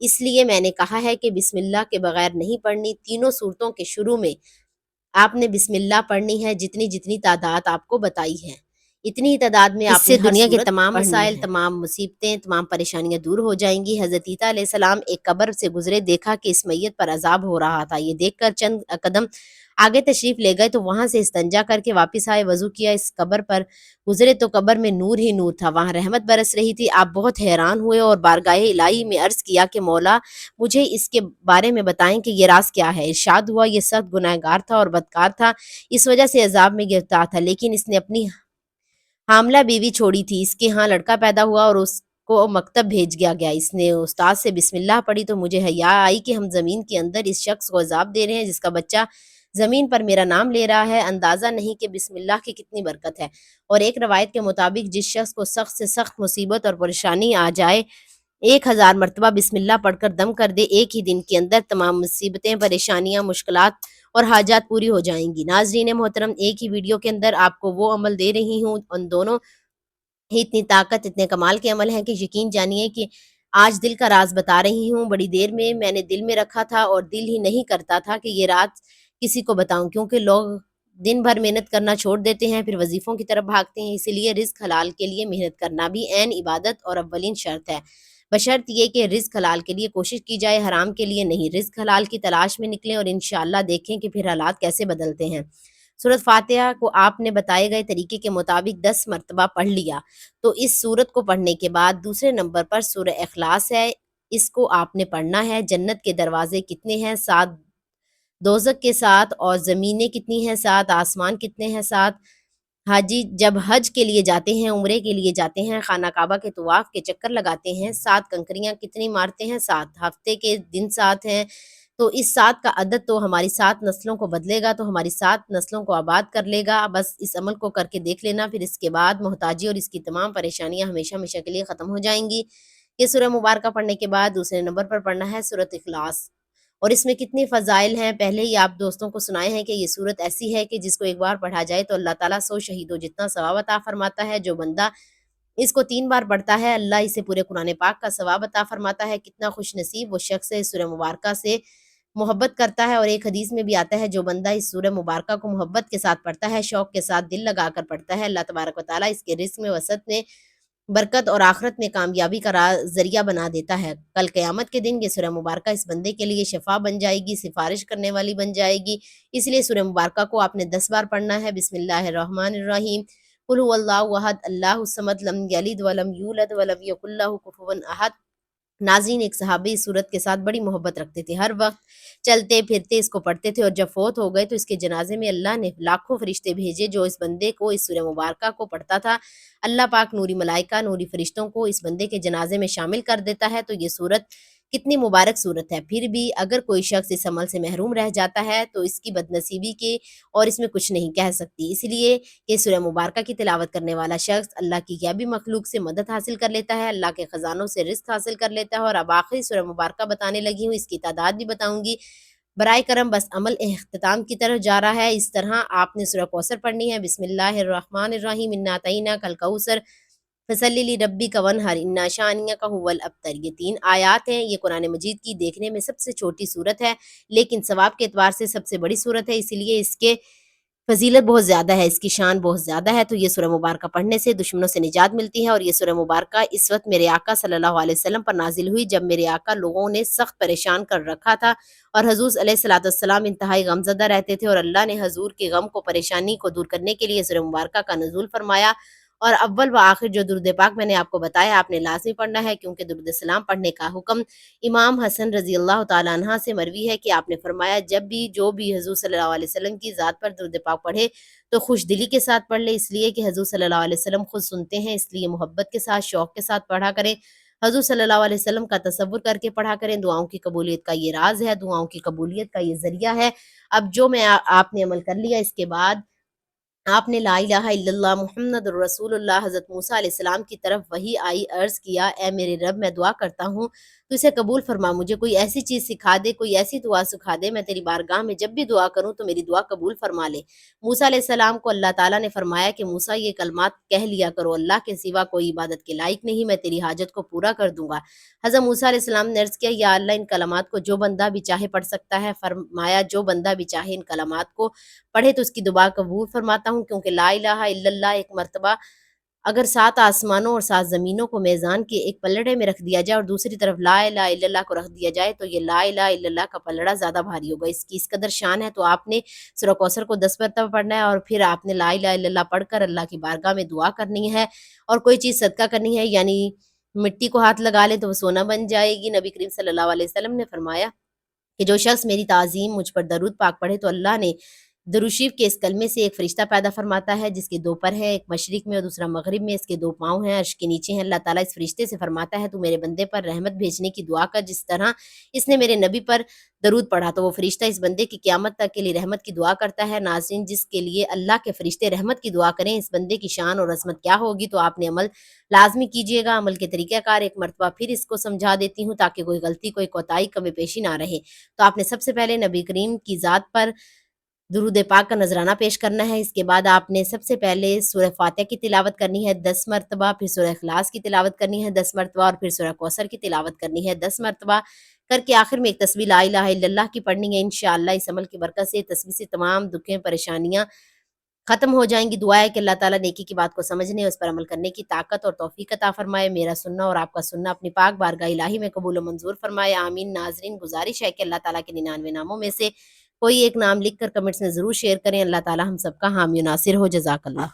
اس لیے میں نے کہا ہے کہ بسم اللہ کے بغیر نہیں پڑھنی۔ تینوں صورتوں کے شروع میں آپ نے بسم اللہ پڑھنی ہے، جتنی جتنی تعداد آپ کو بتائی ہے اتنی ہی تعداد میں آپ نے ہر دنیا کے تمام مسائل، تمام مصیبتیں، تمام پریشانیاں دور ہو جائیں گی۔ حضرت عیسیٰ علیہ السلام ایک قبر سے گزرے، دیکھا کہ اس میت پر عذاب ہو رہا تھا۔ یہ دیکھ کر چند قدم آگے تشریف لے گئے تو وہاں سے استنجا کر کے واپس آئے، وضو کیا، اس قبر پر گزرے تو قبر میں نور ہی نور تھا، وہاں رحمت برس رہی تھی۔ آپ بہت حیران ہوئے اور بارگاہ الہی میں عرض کیا کہ مولا مجھے اس کے بارے میں بتائیں کہ یہ راز کیا ہے۔ ارشاد ہوا یہ سخت گنہگار تھا اور بدکار تھا، اس وجہ سے عذاب میں گرفتار تھا، لیکن اس نے اپنی حاملہ بیوی چھوڑی تھی، اس کے ہاں لڑکا پیدا ہوا اور اس کو مکتب بھیج گیا۔ اس نے استاد سے بسم اللہ پڑھی تو مجھے حیا آئی کہ ہم زمین کے اندر اس شخص کو عذاب دے رہے ہیں جس کا بچہ زمین پر میرا نام لے رہا ہے، اندازہ نہیں کہ بسم اللہ کی کتنی برکت ہے۔ اور ایک روایت کے مطابق جس شخص کو سخت سے سخت مصیبت اور پریشانی آ جائے 1000 مرتبہ بسم اللہ پڑھ کر دم کر دے، ایک ہی دن کے اندر تمام مصیبتیں، پریشانیاں، مشکلات اور حاجات پوری ہو جائیں گی۔ ناظرین محترم، ایک ہی ویڈیو کے اندر آپ کو وہ عمل دے رہی ہوں، ان دونوں ہی اتنی طاقت، اتنے کمال کے عمل ہیں کہ یقین جانیے کہ آج دل کا راز بتا رہی ہوں۔ بڑی دیر میں نے دل میں رکھا تھا اور دل ہی نہیں کرتا تھا کہ یہ راز کسی کو بتاؤں، کیونکہ لوگ دن بھر محنت کرنا چھوڑ دیتے ہیں، پھر وظیفوں کی طرف بھاگتے ہیں۔ اسی لیے رزق حلال کے لیے محنت کرنا بھی عین عبادت اور اولین شرط ہے، بشرط یہ کہ رزق حلال کے لیے کوشش کی جائے، حرام کے لیے نہیں۔ رزق حلال کی تلاش میں نکلیں اور انشاءاللہ دیکھیں کہ پھر حالات کیسے بدلتے ہیں۔ سورۃ فاتحہ کو آپ نے بتائے گئے طریقے کے مطابق 10 مرتبہ پڑھ لیا تو اس سورت کو پڑھنے کے بعد دوسرے نمبر پر سورہ اخلاص ہے، اس کو آپ نے پڑھنا ہے۔ جنت کے دروازے کتنے ہیں؟ 7۔ دوزخ کے 7، اور زمینیں کتنی ہیں؟ 7۔ آسمان کتنے ہیں؟ 7۔ حاجی جب حج کے لیے جاتے ہیں، عمرے کے لیے جاتے ہیں، خانہ کعبہ کے طواف کے چکر لگاتے ہیں، 7 کنکریاں کتنی مارتے ہیں؟ 7۔ ہفتے کے دن 7 ہیں، تو اس 7 کا عدد تو ہماری 7 نسلوں کو بدلے گا، تو ہماری 7 نسلوں کو آباد کر لے گا۔ بس اس عمل کو کر کے دیکھ لینا، پھر اس کے بعد محتاجی اور اس کی تمام پریشانیاں ہمیشہ ہمیشہ کے لیے ختم ہو جائیں گی۔ یہ سورہ مبارکہ پڑھنے کے بعد دوسرے نمبر پر پڑھنا ہے سورۃ اخلاص، اور اس میں کتنی فضائل ہیں پہلے ہی آپ دوستوں کو سنائے ہیں کہ یہ سورت ایسی ہے کہ جس کو ایک بار پڑھا جائے تو اللہ تعالیٰ 100 شہیدوں جتنا ثواب عطا فرماتا ہے۔ جو بندہ اس کو 3 بار پڑھتا ہے اللہ اسے پورے قرآن پاک کا ثواب عطا فرماتا ہے۔ کتنا خوش نصیب وہ شخص ہے، اس سورہ مبارکہ سے محبت کرتا ہے۔ اور ایک حدیث میں بھی آتا ہے جو بندہ اس سورہ مبارکہ کو محبت کے ساتھ پڑھتا ہے، شوق کے ساتھ دل لگا کر پڑھتا ہے، اللہ تبارک و تعالیٰ اس کے رزق میں، وسعت میں، برکت اور آخرت میں کامیابی کا ذریعہ بنا دیتا ہے۔ کل قیامت کے دن یہ سورہ مبارکہ اس بندے کے لیے شفا بن جائے گی، سفارش کرنے والی بن جائے گی۔ اس لیے سورہ مبارکہ کو آپ نے 10 بار پڑھنا ہے۔ بسم اللہ الرحمن الرحیم، قل هو اللہ احد اللہ الصمد لم یلد ولم یولد ولم یکن لہ کفوا احد۔ ناظرین، ایک صحابی اس سورت کے ساتھ بڑی محبت رکھتے تھے، ہر وقت چلتے پھرتے اس کو پڑھتے تھے، اور جب فوت ہو گئے تو اس کے جنازے میں اللہ نے لاکھوں فرشتے بھیجے جو اس بندے کو اس سورہ مبارکہ کو پڑھتا تھا۔ اللہ پاک نوری ملائکہ، نوری فرشتوں کو اس بندے کے جنازے میں شامل کر دیتا ہے۔ تو یہ سورت کتنی مبارک صورت ہے۔ پھر بھی اگر کوئی شخص اس عمل سے محروم رہ جاتا ہے تو اس کی بدنصیبی کے اور اس میں کچھ نہیں کہہ سکتی، اس لیے کہ سورہ مبارکہ کی تلاوت کرنے والا شخص اللہ کی غیبی مخلوق سے مدد حاصل کر لیتا ہے، اللہ کے خزانوں سے رزق حاصل کر لیتا ہے۔ اور اب آخری سورہ مبارکہ بتانے لگی ہوں، اس کی تعداد بھی بتاؤں گی۔ برائے کرم بس عمل اختتام کی طرف جا رہا ہے۔ اس طرح آپ نے سورہ کوثر پڑھنی ہے۔ بسم اللہ الرحمن الرحیم، انا اعطیناک الکوثر فصلی لربک وانحر ان شانئک ھو الابتر۔ یہ 3 آیات ہیں۔ یہ قرآن مجید کی دیکھنے میں سب سے چھوٹی صورت ہے، لیکن ثواب کے اعتبار سے سب سے بڑی صورت ہے، اسی لیے اس کے فضیلت بہت زیادہ ہے، اس کی شان بہت زیادہ ہے۔ تو یہ سورہ مبارکہ پڑھنے سے دشمنوں سے نجات ملتی ہے۔ اور یہ سورہ مبارکہ اس وقت میرے آقا صلی اللہ علیہ وسلم پر نازل ہوئی جب میرے آقا لوگوں نے سخت پریشان کر رکھا تھا، اور حضور علیہ الصلوۃ والسلام انتہائی غمزدہ رہتے تھے، اور اللہ نے حضور کے غم کو، پریشانی کو دور کرنے کے لیے سورہ مبارکہ کا نزول فرمایا۔ اور اول و آخر جو درود پاک میں نے آپ کو بتایا آپ نے لازمی پڑھنا ہے، کیونکہ درود السلام پڑھنے کا حکم امام حسن رضی اللہ تعالیٰ عنہ سے مروی ہے کہ آپ نے فرمایا جب بھی جو بھی حضور صلی اللہ علیہ وسلم کی ذات پر درود پاک پڑھے تو خوش دلی کے ساتھ پڑھ لے، اس لیے کہ حضور صلی اللہ علیہ وسلم خود سنتے ہیں، اس لیے محبت کے ساتھ، شوق کے ساتھ پڑھا کریں۔ حضور صلی اللہ علیہ وسلم کا تصور کر کے پڑھا کریں۔ دعاؤں کی قبولیت کا یہ راز ہے، دعاؤں کی قبولیت کا یہ ذریعہ ہے۔ اب جو میں آپ نے عمل کر لیا، اس کے بعد آپ نے لا الہ الا اللہ محمد الرسول اللہ، حضرت موسیٰ علیہ السلام کی طرف وحی آئی، عرض کیا اے میرے رب میں دعا کرتا ہوں تو اسے قبول فرما، مجھے کوئی ایسی چیز سکھا دے، کوئی ایسی دعا سکھا دے، میں تیری بارگاہ میں جب بھی دعا کروں تو میری دعا قبول فرما لے۔ موسیٰ علیہ السلام کو اللہ تعالیٰ نے فرمایا کہ موسیٰ یہ کلمات کہہ لیا کرو، اللہ کے سوا کوئی عبادت کے لائق نہیں، میں تیری حاجت کو پورا کر دوں گا۔ حضرت موسیٰ علیہ السلام نے عرض کیا یا اللہ ان کلمات کو جو بندہ بھی چاہے پڑھ سکتا ہے۔ فرمایا جو بندہ بھی چاہے ان کلمات کو پڑھے تو اس کی دعا قبول فرماتا ہوں، کیونکہ لا الہ الا اللہ ایک مرتبہ اگر 7 آسمانوں اور 7 زمینوں کو میزان کے ایک پلڑے میں رکھ دیا جائے اور دوسری طرف لا الہ الا اللہ کو رکھ دیا جائے تو یہ لا الہ الا اللہ کا پلڑا زیادہ بھاری ہوگا۔ اس کی اس قدر شان ہے، تو آپ نے سورہ کوثر کو 10 مرتبہ پڑھنا ہے اور پھر آپ نے لا الہ الا اللہ پڑھ کر اللہ کی بارگاہ میں دعا کرنی ہے اور کوئی چیز صدقہ کرنی ہے، یعنی مٹی کو ہاتھ لگا لے تو وہ سونا بن جائے گی۔ نبی کریم صلی اللہ علیہ وسلم نے فرمایا کہ جو شخص میری تعظیم مجھ پر درود پاک پڑھے تو اللہ نے درود شریف کے اس کلمے سے ایک فرشتہ پیدا فرماتا ہے جس کے 2 پر ہیں، ایک مشرق میں اور دوسرا مغرب میں، اس کے 2 پاؤں ہیں، عرش کے نیچے ہیں۔ اللہ تعالیٰ اس فرشتے سے فرماتا ہے تو میرے بندے پر رحمت بھیجنے کی دعا کر جس طرح اس نے میرے نبی پر درود پڑھا، تو وہ فرشتہ اس بندے کی قیامت تک کے لیے رحمت کی دعا کرتا ہے۔ ناظرین، جس کے لیے اللہ کے فرشتے رحمت کی دعا کریں، اس بندے کی شان اور عظمت کیا ہوگی، تو آپ نے عمل لازمی کیجیے گا۔ عمل کے طریقہ کار ایک مرتبہ پھر اس کو سمجھا دیتی ہوں تاکہ کوئی غلطی، کوئی کوتاہی، کمی پیشی نہ رہے۔ تو آپ نے سب سے پہلے نبی کریم کی ذات پر درود پاک کا نذرانہ پیش کرنا ہے۔ اس کے بعد آپ نے سب سے پہلے سورہ فاتحہ کی تلاوت کرنی ہے 10 مرتبہ، پھر سورہ اخلاص کی تلاوت کرنی ہے 10 مرتبہ اور پھر سورہ کوثر کی تلاوت کرنی ہے 10 مرتبہ، کر کے آخر میں ایک تسبیح لا الہ الا اللہ کی پڑھنی ہے۔ انشاءاللہ اس عمل کی برکت سے تسبیح سے تمام دکھیں، پریشانیاں ختم ہو جائیں گی۔ دعا ہے کہ اللہ تعالیٰ نیکی کی بات کو سمجھنے، اس پر عمل کرنے کی طاقت اور توفیق عطا فرمائے۔ میرا سننا اور آپ کا سننا اپنی پاک بارگاہ الہی میں قبول و منظور فرمائے، آمین۔ ناظرین، گزارش ہے کہ اللہ تعالیٰ کے 99 ناموں میں سے کوئی ایک نام لکھ کر کمنٹس میں ضرور شیئر کریں۔ اللہ تعالیٰ ہم سب کا حامی و ناصر ہو۔ جزاک اللہ۔